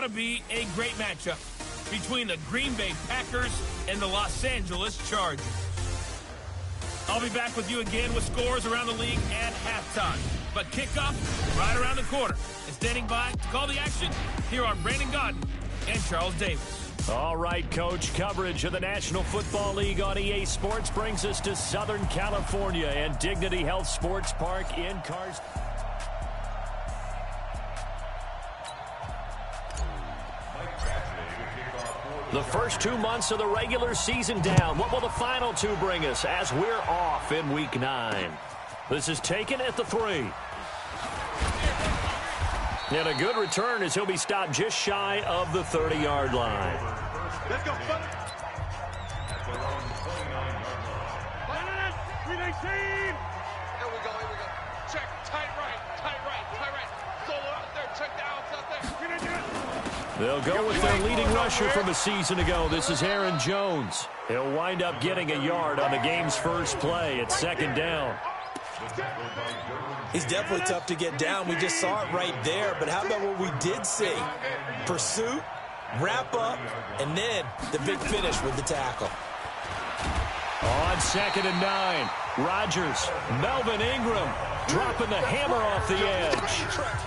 to be a great matchup between the Green Bay Packers and the Los Angeles Chargers. I'll be back with you again with scores around the league at halftime. But kickoff right around the corner. And standing by to call the action, here are Brandon Godden and Charles Davis. All right, Coach. Coverage of the National Football League on EA Sports brings us to Southern California and Dignity Health Sports Park in Cars. The first 2 months of the regular season down. What will the final two bring us as we're off in Week 9? This is taken at the 3. And a good return as he'll be stopped just shy of the 30-yard line. Let's go, buddy. Here we go. Check, tight right. Solo out there, check the outs out there. They'll go with their leading rusher from a season ago. This is Aaron Jones. He'll wind up getting a yard on the game's first play at second down. He's definitely tough to get down. We just saw it right there. But how about what we did see? Pursuit, wrap up, and then the big finish with the tackle. On 2nd and 9, Rodgers, Melvin Ingram dropping the hammer off the edge.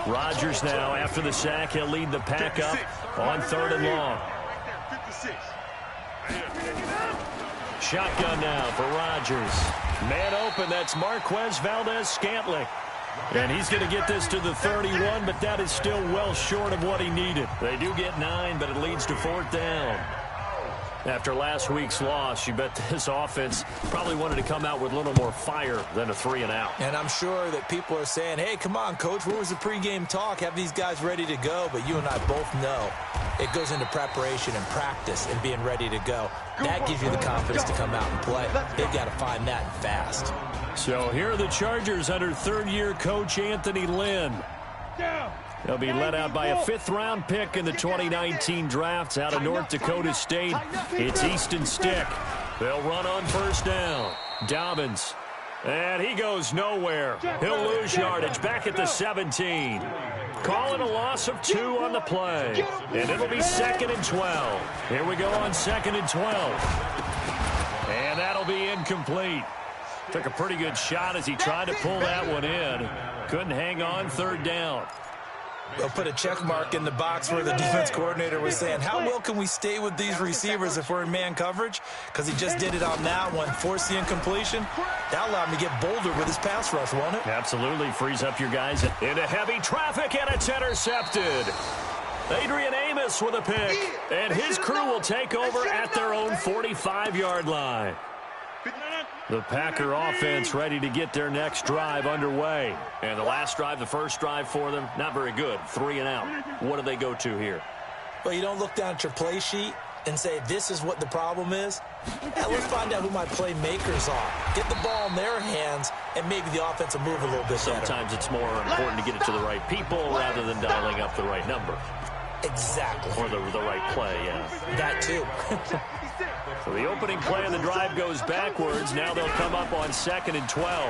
Rodgers now, after the sack, he'll lead the pack up on 3rd and long. Shotgun now for Rodgers. Man open, that's Marquez Valdez-Scantling. And he's going to get this to the 31, but that is still well short of what he needed. They do get 9, but it leads to 4th down. After last week's loss, you bet this offense probably wanted to come out with a little more fire than a 3-and-out. And I'm sure that people are saying, hey, come on, Coach, where was the pregame talk? Have these guys ready to go? But you and I both know it goes into preparation and practice and being ready to go. That gives you the confidence to come out and play. They've got to find that fast. So here are the Chargers under third-year coach Anthony Lynn. They'll be led out by a 5th-round pick in the 2019 drafts out of North Dakota State. It's Easton Stick. They'll run on 1st down. Dobbins. And he goes nowhere. He'll lose yardage back at the 17. Calling a loss of 2 on the play. And it'll be 2nd and 12. Here we go on 2nd and 12. And that'll be incomplete. Took a pretty good shot as he tried to pull that one in. Couldn't hang on 3rd down. They'll put a check mark in the box where the defense coordinator was saying, how well can we stay with these receivers if we're in man coverage? Because he just did it on that one, forced the incompletion. That allowed him to get bolder with his pass rush, won't it? Absolutely. Frees up your guys into heavy traffic, and it's intercepted. Adrian Amos with a pick, and his crew will take over at their own 45-yard line. The Packer offense ready to get their next drive underway. And the last drive, the first drive for them, not very good. 3-and-out. What do they go to here? Well, you don't look down at your play sheet and say, this is what the problem is. Yeah, let's find out who my playmakers are. Get the ball in their hands, and maybe the offense will move a little bit better. Sometimes it's more important to get it to the right people rather than dialing up the right number. Exactly. Or the right play, yeah. That too. So the opening play of the drive goes backwards. Now they'll come up on 2nd and 12.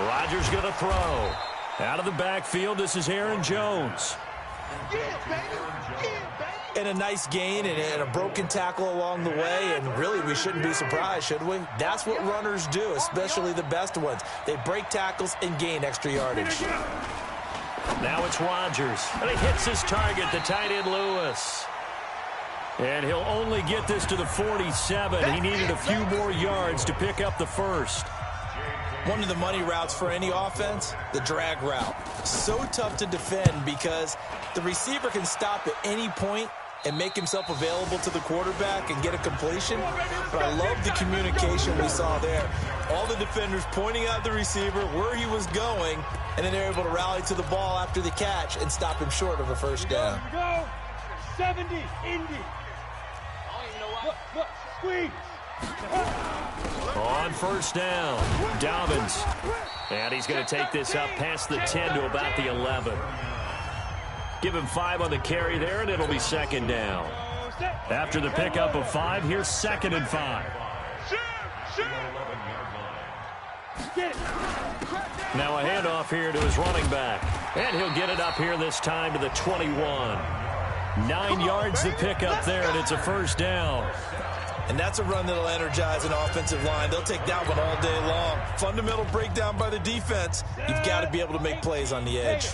Rodgers going to throw. Out of the backfield, this is Aaron Jones. And a nice gain and a broken tackle along the way, and really we shouldn't be surprised, should we? That's what runners do, especially the best ones. They break tackles and gain extra yardage. Now it's Rodgers, and he hits his target, the tight end Lewis. And he'll only get this to the 47. He needed a few more yards to pick up the first. One of the money routes for any offense, the drag route. So tough to defend because the receiver can stop at any point and make himself available to the quarterback and get a completion. But I love the communication we saw there. All the defenders pointing out the receiver, where he was going, and then they're able to rally to the ball after the catch and stop him short of a first down. Go. 70, Indy. Look, squeeze. On 1st down, Dobbins. And he's going to take this up past the 10 to about the 11. Give him 5 on the carry there, and it'll be 2nd down. After the pickup of 5, here's 2nd and 5. Now a handoff here to his running back. And he'll get it up here this time to the 21. 9 yards to pick up there, and it's a first down. And that's a run that'll energize an offensive line. They'll take that one all day long. Fundamental breakdown by the defense. You've got to be able to make plays on the edge.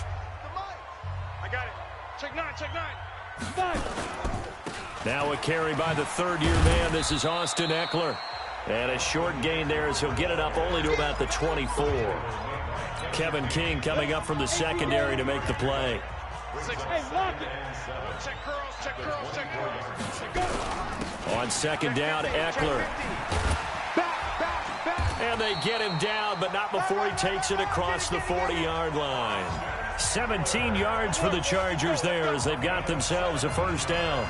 I got it. Check 9, check 9. Now a carry by the third-year man. This is Austin Eckler. And a short gain there as he'll get it up only to about the 24. Kevin King coming up from the secondary to make the play. Check curls, check curls, check curls. On second down, Eckler. And they get him down, but not before he takes it across the 40-yard line. 17 yards for the Chargers there as they've got themselves a first down.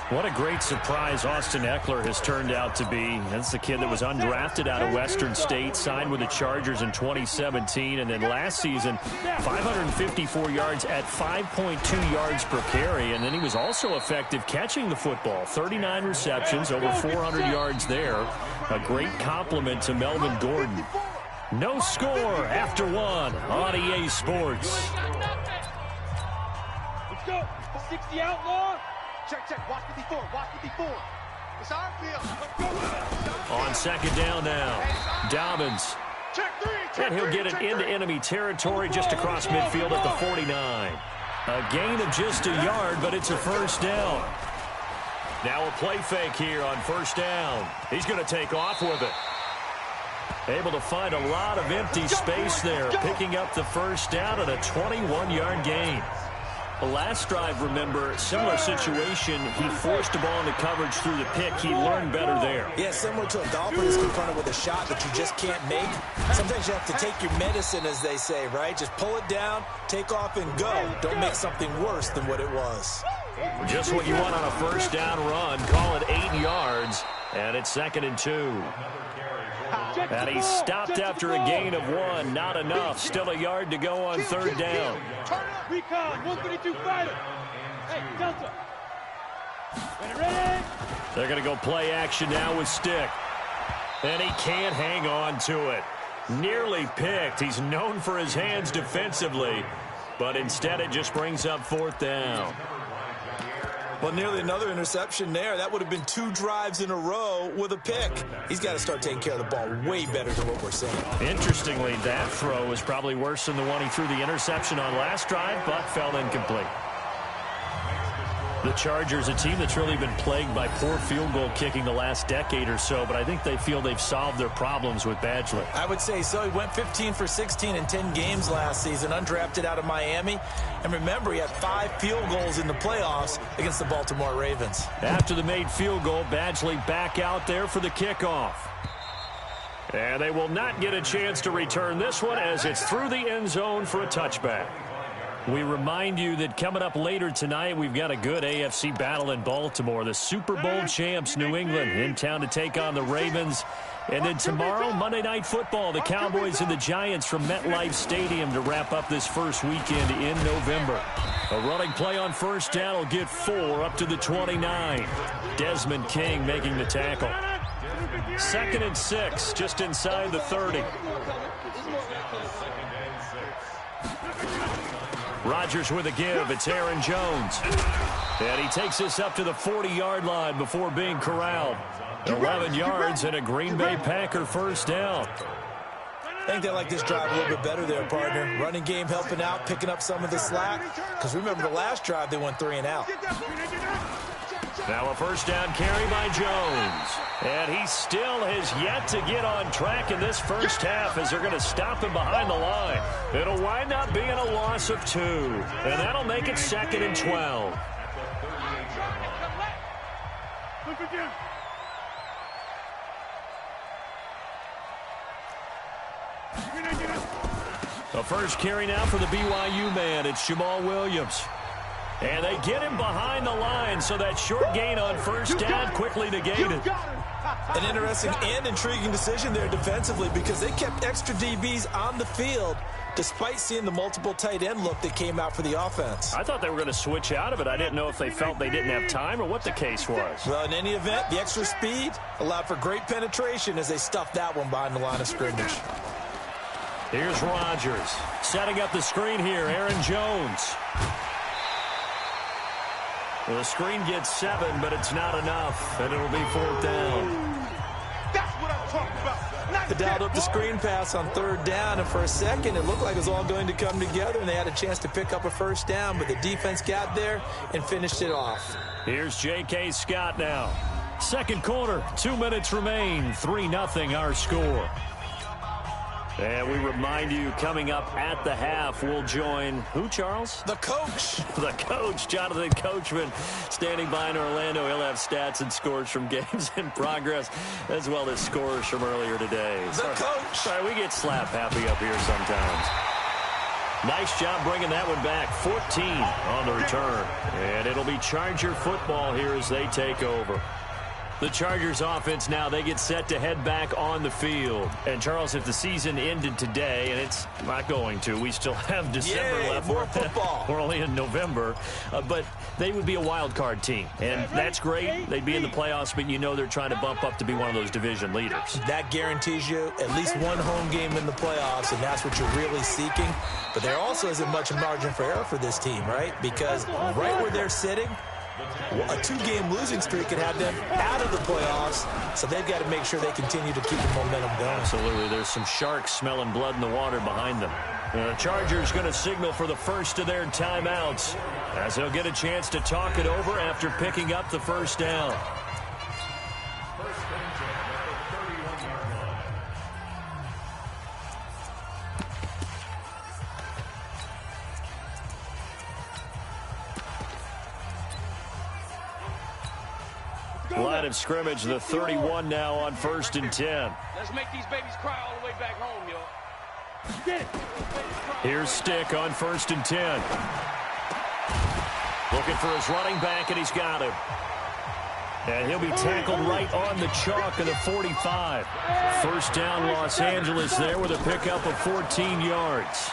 What a great surprise Austin Eckler has turned out to be. That's the kid that was undrafted out of Western State, signed with the Chargers in 2017, and then last season, 554 yards at 5.2 yards per carry, and then he was also effective catching the football. 39 receptions, over 400 yards there. A great compliment to Melvin Gordon. No score after one on EA Sports. Let's go. 60 outlaw. Check. Watch 54. Watch 54. It's our field. Let's go. On second down now, Dobbins. Check 3. And he'll get it into enemy territory just across midfield at the 49. A gain of just a yard, but it's a first down. Now a play fake here on first down. He's going to take off with it. Able to find a lot of empty space there, picking up the first down at a 21-yard gain. The last drive, remember, similar situation. He forced the ball into coverage through the pick. He learned better there. Yeah, similar to a golfer is confronted with a shot that you just can't make. Sometimes you have to take your medicine, as they say, right? Just pull it down, take off, and go. Don't make something worse than what it was. Just what you want on a first down run. Call it 8 yards, and it's 2nd and 2. And he stopped after a gain of 1. Not enough. Still a yard to go on third down. Recon, 132 fighter. Hey, Delta. Ready? They're going to go play action now with Stick. And he can't hang on to it. Nearly picked. He's known for his hands defensively. But instead it just brings up fourth down. Well, nearly another interception there. That would have been 2 drives in a row with a pick. He's got to start taking care of the ball way better than what we're seeing. Interestingly, that throw was probably worse than the one he threw the interception on last drive, but fell incomplete. The Chargers, a team that's really been plagued by poor field goal kicking the last decade or so, but I think they feel they've solved their problems with Badgley. I would say so. He went 15 for 16 in 10 games last season, undrafted out of Miami. And remember, he had 5 field goals in the playoffs against the Baltimore Ravens. After the made field goal, Badgley back out there for the kickoff. And they will not get a chance to return this one as it's through the end zone for a touchback. We remind you that coming up later tonight, we've got a good AFC battle in Baltimore. The Super Bowl champs, New England, in town to take on the Ravens. And then tomorrow, Monday Night Football, the Cowboys and the Giants from MetLife Stadium to wrap up this first weekend in November. A running play on first down will get 4 up to the 29. Desmond King making the tackle. 2nd and 6, just inside the 30. Rodgers with a give. It's Aaron Jones. And he takes this up to the 40-yard line before being corralled. 11 yards and a Green Bay Packer first down. I think they like this drive a little bit better there, partner. Running game helping out, picking up some of the slack. Because remember the last drive, they went 3 and out. Now a first down carry by Jones. And he still has yet to get on track in this first half as they're going to stop him behind the line. It'll wind up being a loss of 2. And that'll make it 2nd and 12. The first carry now for the BYU man. It's Jamal Williams. And they get him behind the line, so that short gain on first down quickly negated. An interesting and intriguing decision there defensively because they kept extra DBs on the field despite seeing the multiple tight end look that came out for the offense. I thought they were going to switch out of it. I didn't know if they felt they didn't have time or what the case was. Well, in any event, the extra speed allowed for great penetration as they stuffed that one behind the line of scrimmage. Here's Rodgers. Setting up the screen here, Aaron Jones. The screen gets 7, but it's not enough, and it'll be 4th down. That's what I'm talking about. They dialed up the screen pass on 3rd down, and for a second, it looked like it was all going to come together, and they had a chance to pick up a 1st down, but the defense got there and finished it off. Here's J.K. Scott now. 2nd quarter, 2 minutes remain, 3-0 our score. And we remind you, coming up at the half, we'll join who, Charles? The coach. The coach, Jonathan Coachman, standing by in Orlando. He'll have stats and scores from games in progress, as well as scores from earlier today. The coach. Sorry, we get slap happy up here sometimes. Nice job bringing that one back. 14 on the return. And it'll be Charger football here as they take over. The Chargers offense now, they get set to head back on the field. And, Charles, if the season ended today, and it's not going to, we still have December left. More football. We're only in November. But they would be a wild card team. And that's great. They'd be in the playoffs, but you know they're trying to bump up to be one of those division leaders. That guarantees you at least one home game in the playoffs, and that's what you're really seeking. But there also isn't much margin for error for this team, right? Because right where they're sitting, a 2-game losing streak could have them out of the playoffs, so they've got to make sure they continue to keep the momentum going. Absolutely. There's some sharks smelling blood in the water behind them. The Chargers going to signal for the first of their timeouts as they'll get a chance to talk it over after picking up the 1st down. Line of scrimmage, the 31 now on 1st and 10. Let's make these babies cry all the way back home, y'all. Get it. Here's Stick on 1st and 10. Looking for his running back, and he's got him. And he'll be tackled right on the chalk of the 45. 1st down, Los Angeles there with a pickup of 14 yards.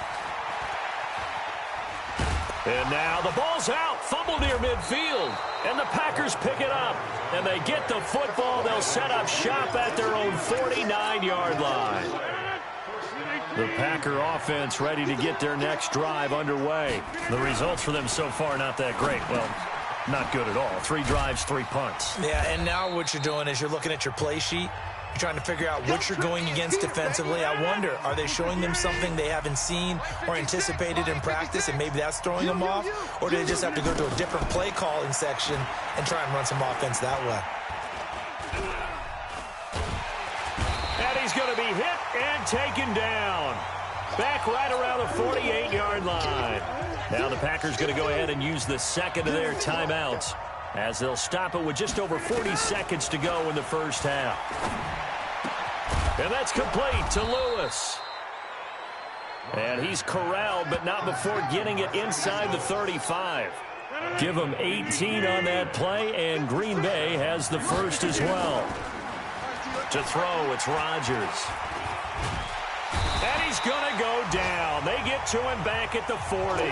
And now the ball's out. Fumble near midfield. And the Packers pick it up. And they get the football. They'll set up shop at their own 49-yard line. The Packer offense ready to get their next drive underway. The results for them so far not that great. Well, not good at all. 3 drives, 3 punts. Yeah, and now what you're doing is you're looking at your play sheet. You're trying to figure out what you're going against defensively. I wonder, are they showing them something they haven't seen or anticipated in practice, and maybe that's throwing them off? Or do they just have to go to a different play calling section and try and run some offense that way? And he's going to be hit and taken down. Back right around the 48-yard line. Now the Packers going to go ahead and use the 2nd of their timeouts as they'll stop it with just over 40 seconds to go in the 1st half. And that's complete to Lewis. And he's corralled, but not before getting it inside the 35. Give him 18 on that play, and Green Bay has the 1st as well. To throw, it's Rodgers. And he's going to go down. They get to him back at the 40.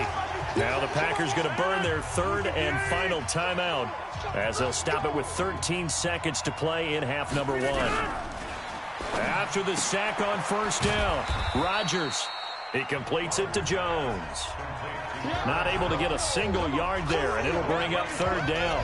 Now the Packers going to burn their 3rd and final timeout as they'll stop it with 13 seconds to play in half number 1. After the sack on 1st down, Rodgers, he completes it to Jones. Not able to get a single yard there, and it'll bring up 3rd down.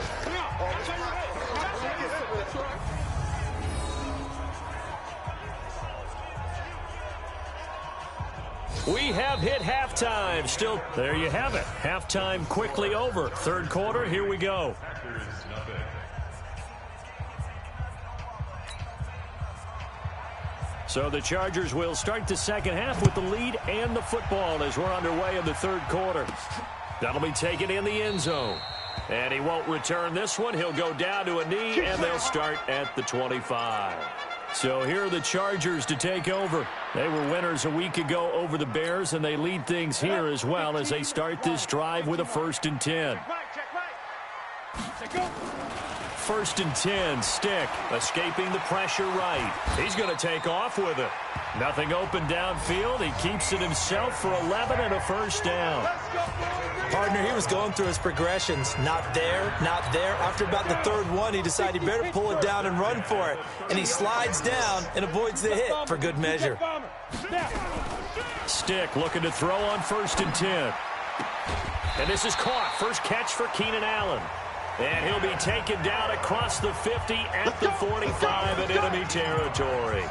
We have hit halftime. Still, there you have it. Halftime quickly over. 3rd quarter, here we go. So the Chargers will start the 2nd half with the lead and the football as we're underway in the 3rd quarter. That'll be taken in the end zone. And he won't return this one. He'll go down to a knee, and they'll start at the 25. So here are the Chargers to take over. They were winners a week ago over the Bears, and they lead things here as well as they start this drive with a 1st and 10. 1st and 10, Stick, escaping the pressure right. He's going to take off with it. Nothing open downfield. He keeps it himself for 11 and a 1st down. Partner, he was going through his progressions. Not there, not there. After about the 3rd one, he decided he better pull it down and run for it. And he slides down and avoids the hit for good measure. Stick looking to throw on 1st and 10. And this is caught. First catch for Keenan Allen. And he'll be taken down across the 50 at the 45 in enemy territory.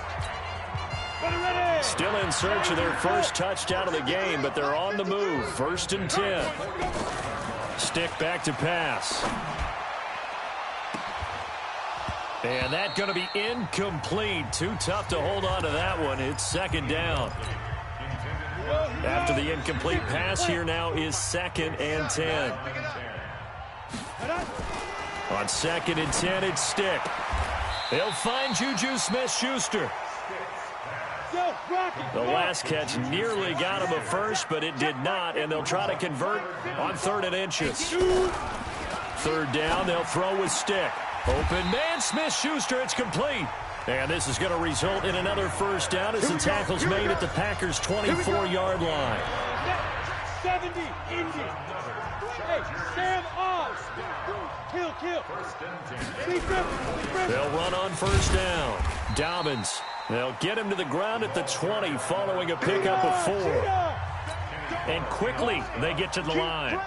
Still in search of their first touchdown of the game, but they're on the move. 1st and 10. Stick back to pass. And that's going to be incomplete. Too tough to hold on to that one. It's 2nd down. After the incomplete pass, here now is 2nd and 10. On 2nd and 10, it's Stick. They'll find Juju Smith-Schuster. The last catch nearly got him a first, but it did not, and they'll try to convert on 3rd and inches. 3rd down, they'll throw with Stick. Open man, Smith-Schuster, it's complete. And this is going to result in another 1st down as the tackle's made at the Packers' 24-yard line. 70, Indy. Hey, Sam off. Kill. They'll run on 1st down. Dobbins. They'll get him to the ground at the 20 following a pickup of 4. And quickly they get to the line.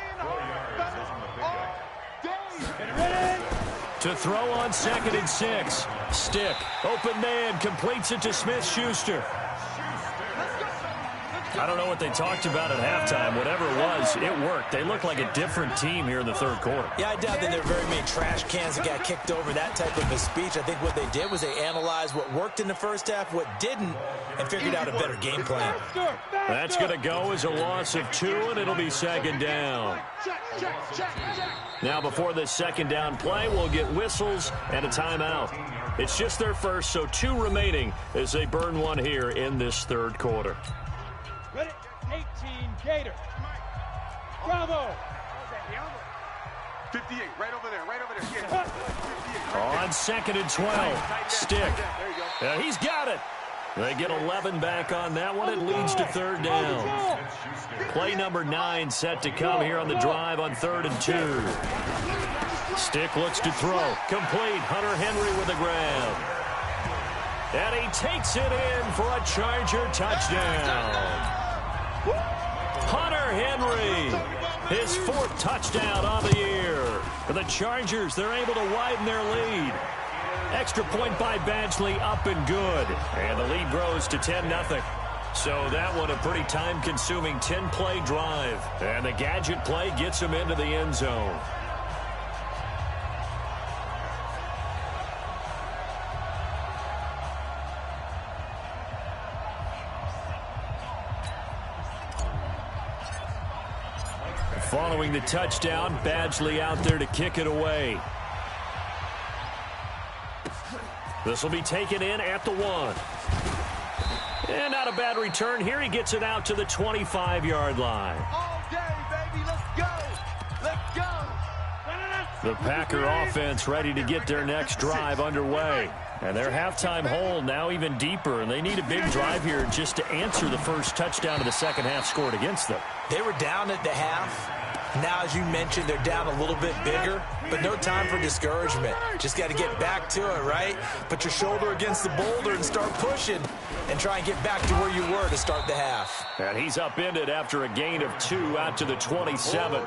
To throw on 2nd and 6. Stick. Open man. Completes it to Smith-Schuster. I don't know what they talked about at halftime. Whatever it was, it worked. They look like a different team here in the 3rd quarter. Yeah, I doubt that there were very many trash cans that got kicked over, that type of a speech. I think what they did was they analyzed what worked in the 1st half, what didn't, and figured out a better game plan. That's going to go as a loss of 2, and it'll be 2nd down. Now, before this 2nd down play, we'll get whistles and a timeout. It's just their first, so 2 remaining as they burn one here in this 3rd quarter. Ready? 18, Gator. Bravo. 58, right over there. Yeah. On 2nd and 12, Stick. He's got it. They get 11 back on that one. It leads to 3rd down. Play number 9 set to come here on the drive on 3rd and 2. Stick looks to throw. Complete. Hunter Henry with the grab. And he takes it in for a Charger touchdown. Hunter Henry, his 4th touchdown on the year. For the Chargers, they're able to widen their lead. Extra point by Badgley, up and good. And the lead grows to 10-0. So that one a pretty time-consuming 10-play drive. And the gadget play gets him into the end zone. Following the touchdown, Badgley out there to kick it away. This will be taken in at the 1. And not a bad return here. He gets it out to the 25-yard line. All day, baby. Let's go. Let's go. The Packer offense ready to get their next drive underway. And their halftime hole now even deeper, and they need a big drive here just to answer the first touchdown of the 2nd half scored against them. They were down at the half. Now, as you mentioned, they're down a little bit bigger, but no time for discouragement. Just got to get back to it, right? Put your shoulder against the boulder and start pushing and try and get back to where you were to start the half. And he's upended after a gain of 2 out to the 27.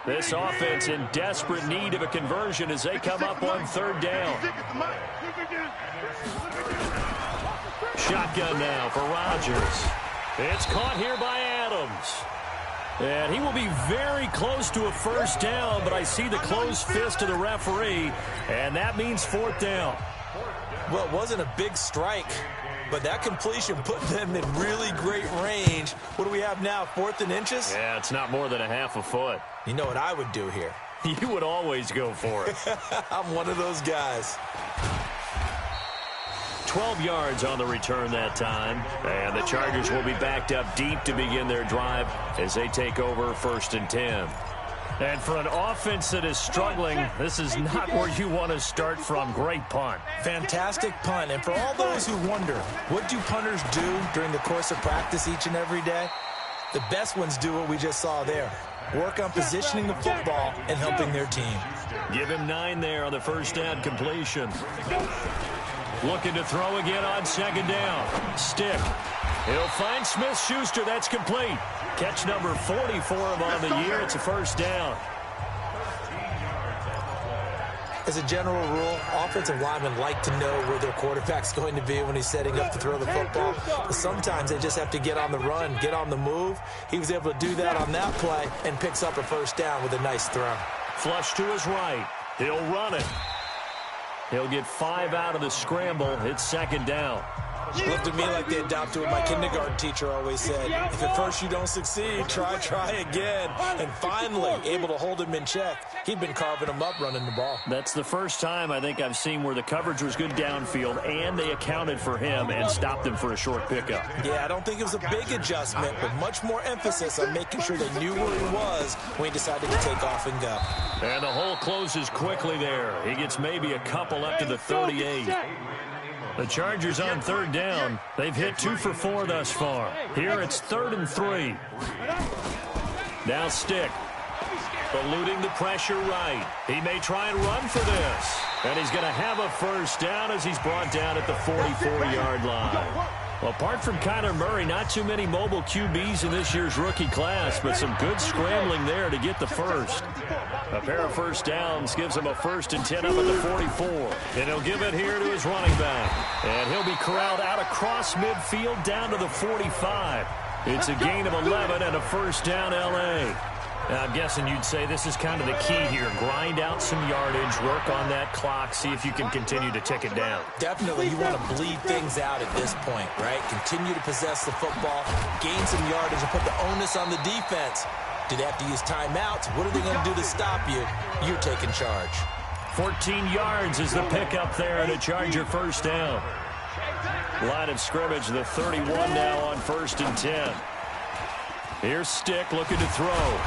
This offense in desperate need of a conversion as they come up on 3rd down. Shotgun now for Rodgers. It's caught here by Adams. And he will be very close to a 1st down, but I see the closed fist of the referee, and that means 4th down. Well, it wasn't a big strike, but that completion put them in really great range. What do we have now, 4th and inches? Yeah, it's not more than a half a foot. You know what I would do here? You would always go for it. I'm one of those guys. 12 yards on the return that time. And the Chargers will be backed up deep to begin their drive as they take over 1st and 10. And for an offense that is struggling, this is not where you want to start from. Great punt. Fantastic punt. And for all those who wonder, what do punters do during the course of practice each and every day? The best ones do what we just saw there. Work on positioning the football and helping their team. Give him 9 there on the 1st down completion. Looking to throw again on 2nd down. Stick. He'll find Smith-Schuster. That's complete. Catch number 40 for him on the year. It's a first down. As a general rule, offensive linemen like to know where their quarterback's going to be when he's setting up to throw the football. But sometimes they just have to get on the run, get on the move. He was able to do that on that play and picks up a first down with a nice throw. Flush to his right. He'll run it. He'll get 5 out of the scramble. It's second down. Looked to me like they adopted what my kindergarten teacher always said. If at first you don't succeed, try again. And finally, able to hold him in check. He'd been carving him up running the ball. That's the first time I think I've seen where the coverage was good downfield and they accounted for him and stopped him for a short pickup. Yeah, I don't think it was a big adjustment, but much more emphasis on making sure they knew where he was when he decided to take off and go. And the hole closes quickly there. He gets maybe a couple up to the 38. The Chargers on third down. They've hit 2 for 4 thus far. Here it's 3rd and 3. Now Stick. Eluding the pressure right. He may try and run for this. And he's going to have a first down as he's brought down at the 44-yard line. Well, apart from Kyler Murray, not too many mobile QBs in this year's rookie class, but some good scrambling there to get the first. A pair of first downs gives him a 1st and 10 up at the 44. And he'll give it here to his running back. And he'll be corralled out across midfield down to the 45. It's a gain of 11 and a first down L.A. Now, I'm guessing you'd say this is kind of the key here. Grind out some yardage, work on that clock, see if you can continue to tick it down. Definitely, you want to bleed things out at this point, right? Continue to possess the football, gain some yardage, and put the onus on the defense. Do they have to use timeouts? What are they going to do to stop you? You're taking charge. 14 yards is the pickup there and a Charger first down. Line of scrimmage, the 31 now on 1st and 10. Here's Stick looking to throw.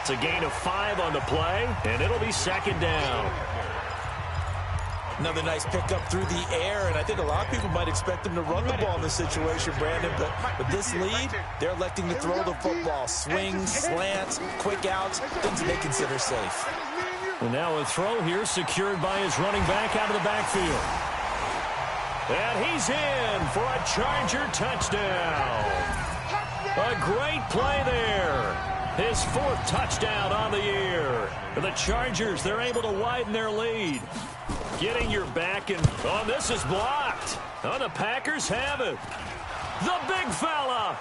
It's a gain of 5 on the play, and it'll be second down. Another nice pickup through the air, and I think a lot of people might expect them to run the ball in this situation, Brandon, but with this lead, they're electing to throw the football. Swings, slants, quick outs, things that they consider safe. And now a throw here secured by his running back out of the backfield. And he's in for a Charger touchdown. A great play there. His 4th touchdown on the year. For the Chargers, they're able to widen their lead. Getting your back, and oh, this is blocked. Oh, the Packers have it. The big fella.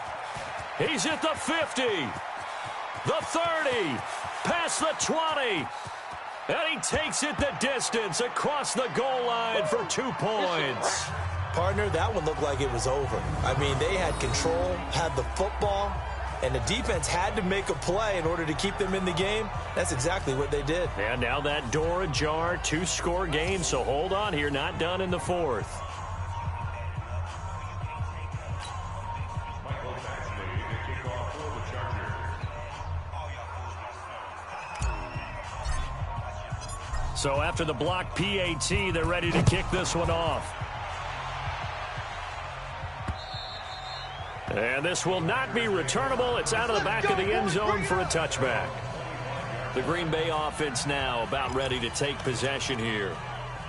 He's at the 50. The 30. Past the 20. And he takes it the distance across the goal line for 2 points. Partner, that one looked like it was over. I mean, they had control, had the football, and the defense had to make a play in order to keep them in the game. That's exactly what they did. And now that door ajar, 2-score game, so hold on here, not done in the 4th. So after the block PAT, they're ready to kick this one off. And this will not be returnable. It's out of the back of the end zone for a touchback. The Green Bay offense now about ready to take possession here.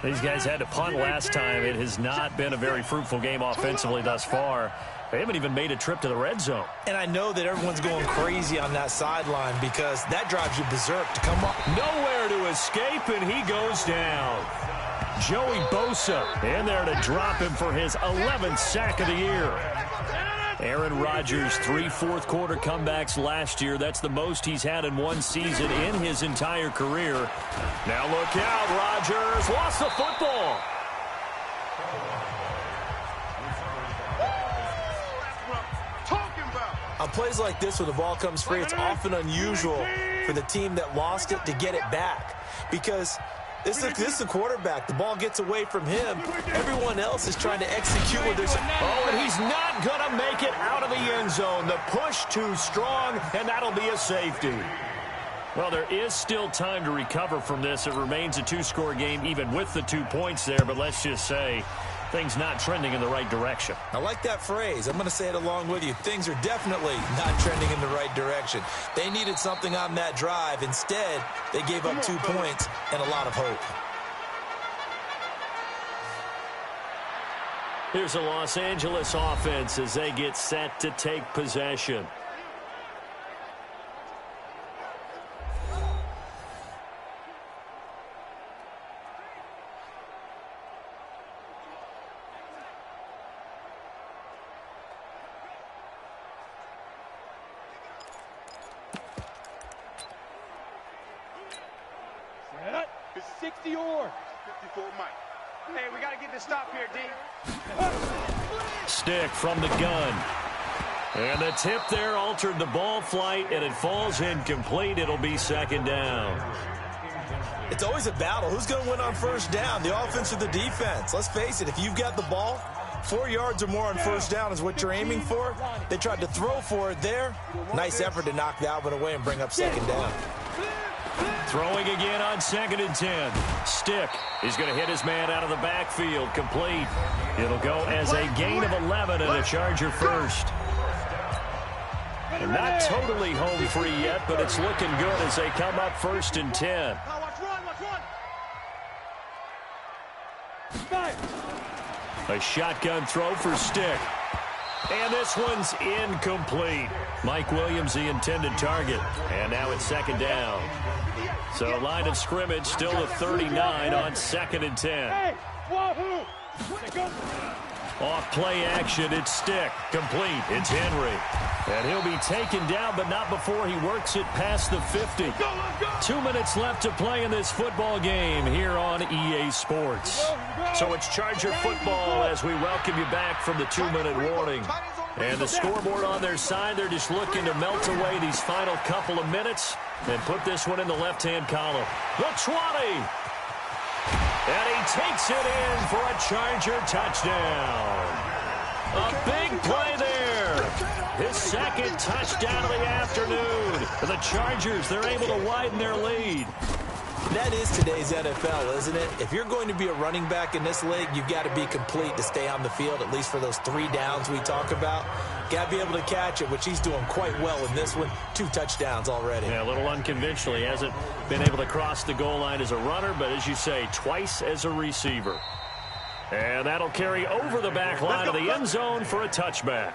These guys had to punt last time. It has not been a very fruitful game offensively thus far. They haven't even made a trip to the red zone. And I know that everyone's going crazy on that sideline because that drives you berserk to come up. Nowhere to escape, and he goes down. Joey Bosa in there to drop him for his 11th sack of the year. Aaron Rodgers, 3 fourth-quarter comebacks last year. That's the most he's had in one season in his entire career. Now look out, Rodgers lost the football. On plays like this where the ball comes free, it's often unusual for the team that lost it to get it back because this is the quarterback. The ball gets away from him. Everyone else is trying to execute with this. Oh, and he's not going to make it out of the end zone. The push too strong, and that'll be a safety. Well, there is still time to recover from this. It remains a 2-score game even with the 2 points there, but let's just say things not trending in the right direction. I like that phrase. I'm going to say it along with you. Things are definitely not trending in the right direction. They needed something on that drive. Instead, they gave up 2 points and a lot of hope. Here's a Los Angeles offense as they get set to take possession. It's 60 or 54 Mike. Hey, we got to get this stop here, D. Stick from the gun. And the tip there altered the ball flight, and it falls incomplete. It'll be second down. It's always a battle. Who's going to win on first down, the offense or the defense? Let's face it, if you've got the ball, 4 yards or more on first down is what you're aiming for. They tried to throw for it there. Nice effort to knock that one away and bring up second down. Throwing again on 2nd and 10. Stick is going to hit his man out of the backfield. Complete. It'll go as a gain of 11 and a Charger first. And not totally home free yet, but it's looking good as they come up 1st and 10. A shotgun throw for Stick. And this one's incomplete. Mike Williams, the intended target. And now it's second down. So line of scrimmage still the 39 on 2nd and 10. Off play action, it's Stick. Complete, it's Henry. And he'll be taken down, but not before he works it past the 50. 2 minutes left to play in this football game here on EA Sports. So it's Charger football as we welcome you back from the 2-minute warning. And the scoreboard on their side, they're just looking to melt away these final couple of minutes and put this one in the left-hand column. The 20. And he takes it in for a Charger touchdown. A big play there. His second touchdown of the afternoon. The Chargers, they're able to widen their lead. That is today's NFL, isn't it? If you're going to be a running back in this league, you've got to be complete to stay on the field, at least for those 3 downs we talk about. Got to be able to catch it, which he's doing quite well in this one. 2 touchdowns already. Yeah, a little unconventional. He hasn't been able to cross the goal line as a runner, but as you say, twice as a receiver. And that'll carry over the back line of the end zone for a touchback.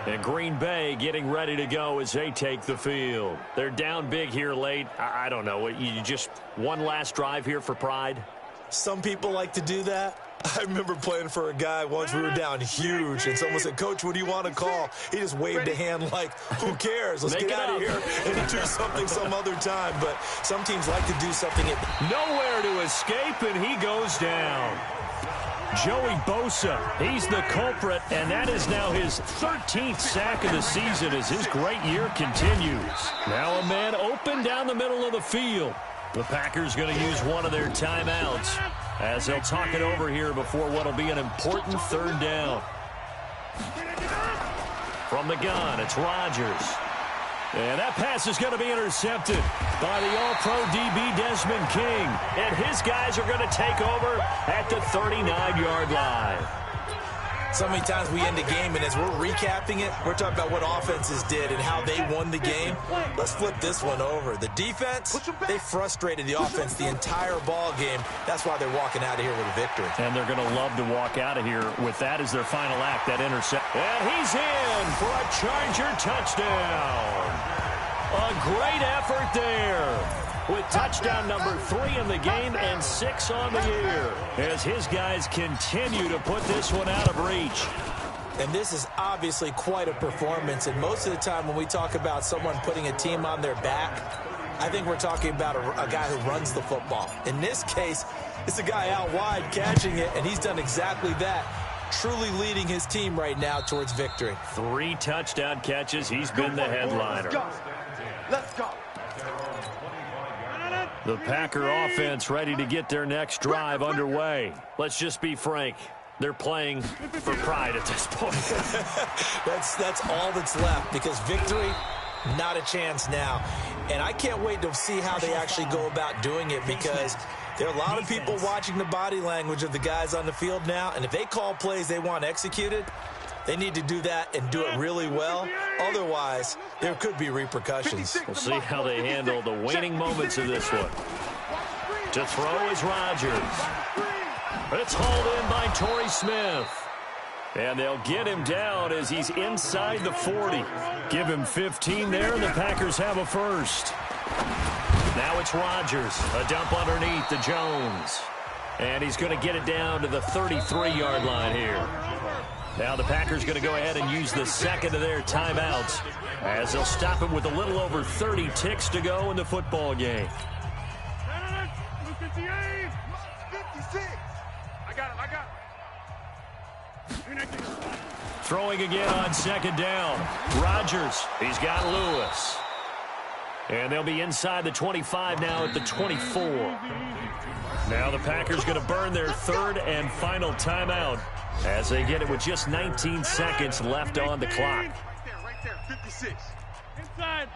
And Green Bay getting ready to go as they take the field. They're down big here late. I don't know. You just one last drive here for pride? Some people like to do that. I remember playing for a guy once. We were down huge, and someone said, "Coach, what do you want to call?" He just waved a hand like, who cares? Let's get out of here and do something some other time. But some teams like to do something. Nowhere to escape, and he goes down. Joey Bosa, he's the culprit, and that is now his 13th sack of the season as his great year continues. Now a man open down the middle of the field. The Packers going to use one of their timeouts as they'll talk it over here before what will be an important 3rd down. From the gun, it's Rodgers. And that pass is going to be intercepted by the All-Pro DB Desmond King. And his guys are going to take over at the 39-yard line. So many times we end the game, and as we're recapping it, we're talking about what offenses did and how they won the game. Let's flip this one over. The defense, they frustrated the offense the entire ball game. That's why they're walking out of here with a victory. And they're going to love to walk out of here with that as their final act, that intercept. And he's in for a Charger touchdown. A great effort there. With touchdown number 3 in the game and 6 on the year as his guys continue to put this one out of reach. And this is obviously quite a performance, and most of the time when we talk about someone putting a team on their back, I think we're talking about a guy who runs the football. In this case, it's a guy out wide catching it, and he's done exactly that, truly leading his team right now towards victory. 3 touchdown catches. He's been the headliner. Let's go. The Packer offense ready to get their next drive underway. Let's just be frank. They're playing for pride at this point. That's all that's left, because victory, not a chance now. And I can't wait to see how they actually go about doing it, because there are a lot of people watching the body language of the guys on the field now, and if they call plays they want executed, they need to do that and do it really well. Otherwise, there could be repercussions. We'll see how they handle the waning moments of this one. To throw is Rodgers. It's hauled in by Torrey Smith. And they'll get him down as he's inside the 40. Give him 15 there, and the Packers have a first. Now it's Rodgers. A dump underneath to Jones. And he's going to get it down to the 33-yard line here. Now the Packers going to go ahead and use the second of their timeouts as they'll stop it with a little over 30 ticks to go in the football game. Throwing again on second down. Rodgers, he's got Lewis. And they'll be inside the 25 now at the 24. Now the Packers going to burn their third and final timeout as they get it with just 19 seconds left on the clock. Right there, 56. Inside.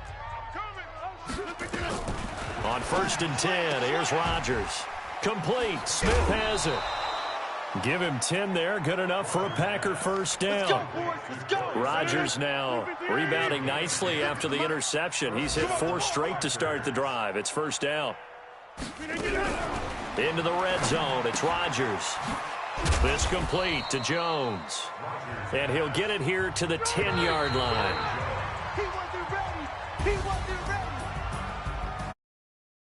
On 1st and 10, here's Rodgers. Complete. Smith has it. Give him 10 there. Good enough for a Packer first down. Rodgers now rebounding nicely after the interception. He's hit 4 straight to start the drive. It's first down. Into the red zone. It's Rodgers. This complete to Jones. And he'll get it here to the 10-yard line.